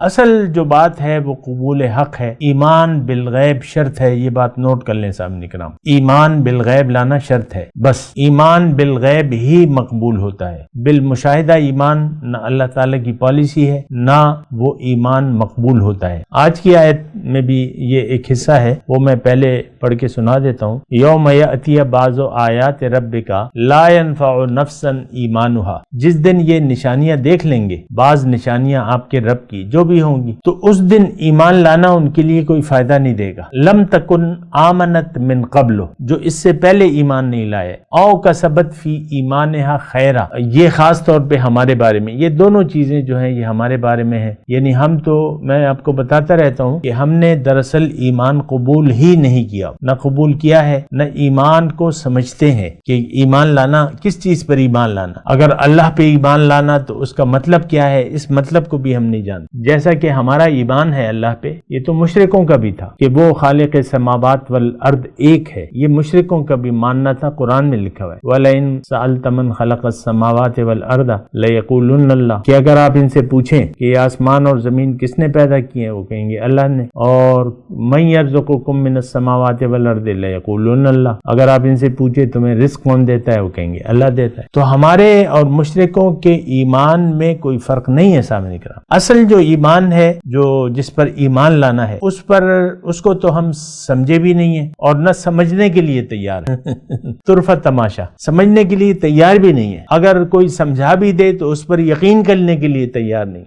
اصل جو بات ہے وہ قبول حق ہے، ایمان بالغیب شرط ہے، یہ بات نوٹ کر لیں سامنے کرام، ایمان بالغیب لانا شرط ہے، بس ایمان بالغیب ہی مقبول ہوتا ہے، بالمشاہدہ ایمان نہ اللہ تعالیٰ کی پالیسی ہے نہ وہ ایمان مقبول ہوتا ہے۔ آج کی آیت میں بھی یہ ایک حصہ ہے، وہ میں پہلے پڑھ کے سنا دیتا ہوں۔ یوم یأتی بعض آیات ربک لا ينفع نفسا ایمانها، جس دن یہ نشانیاں دیکھ لیں گے، بعض نشانیاں آپ کے رب کی جو بھی ہوں گی، تو اس دن ایمان لانا ان کے لیے کوئی فائدہ نہیں دے گا۔ لم تکن آمنت من قبل، جو اس سے پہلے ایمان نہیں لائے، او کسبت فی ایمانہا خیرا، یہ خاص طور پہ ہمارے بارے میں، یہ دونوں چیزیں جو ہیں یہ ہمارے بارے میں ہیں، یعنی ہم تو، میں آپ کو بتاتا رہتا ہوں کہ ہم نے دراصل ایمان قبول ہی نہیں کیا، نہ قبول کیا ہے، نہ ایمان کو سمجھتے ہیں کہ ایمان لانا کس چیز پر ایمان لانا، اگر اللہ پہ ایمان لانا تو اس کا مطلب کیا ہے، اس مطلب کو بھی ہم نہیں جانتے۔ جیسا کہ ہمارا ایمان ہے اللہ پہ، یہ تو مشرکوں کا بھی تھا کہ وہ خالق السماوات والارض ایک ہے، یہ مشرکوں کا بھی ماننا تھا، قرآن میں لکھا ہوا ہے وَلَئِن سَأَلْتَ مَنْ خَلَقَ السَّمَاوَاتِ وَالْأَرْضَ لَيَقُولُنَّ اللَّهُ، کہ اگر آپ ان سے پوچھیں کہ یہ آسمان اور زمین کس نے پیدا کیے ہیں، وہ کہیں گے اللہ نے، اور مَن يَرْزُقُكُم مِّنَ السَّمَاوَاتِ وَالْأَرْضِ لَيَقُولُنَّ اللَّهُ، اگر آپ ان سے پوچھیں تمہیں رزق کون دیتا ہے، وہ کہیں گے اللہ دیتا ہے۔ تو ہمارے اور مشرکوں کے ایمان میں کوئی فرق نہیں ہے سامنے کرام۔ اصل جو ایمان ہے، جو جس پر ایمان لانا ہے، اس کو تو ہم سمجھے بھی نہیں ہیں اور نہ سمجھنے کے لیے تیار ہیں طرفہ تماشا، سمجھنے کے لیے تیار بھی نہیں ہے، اگر کوئی سمجھا بھی دے تو اس پر یقین کرنے کے لیے تیار نہیں۔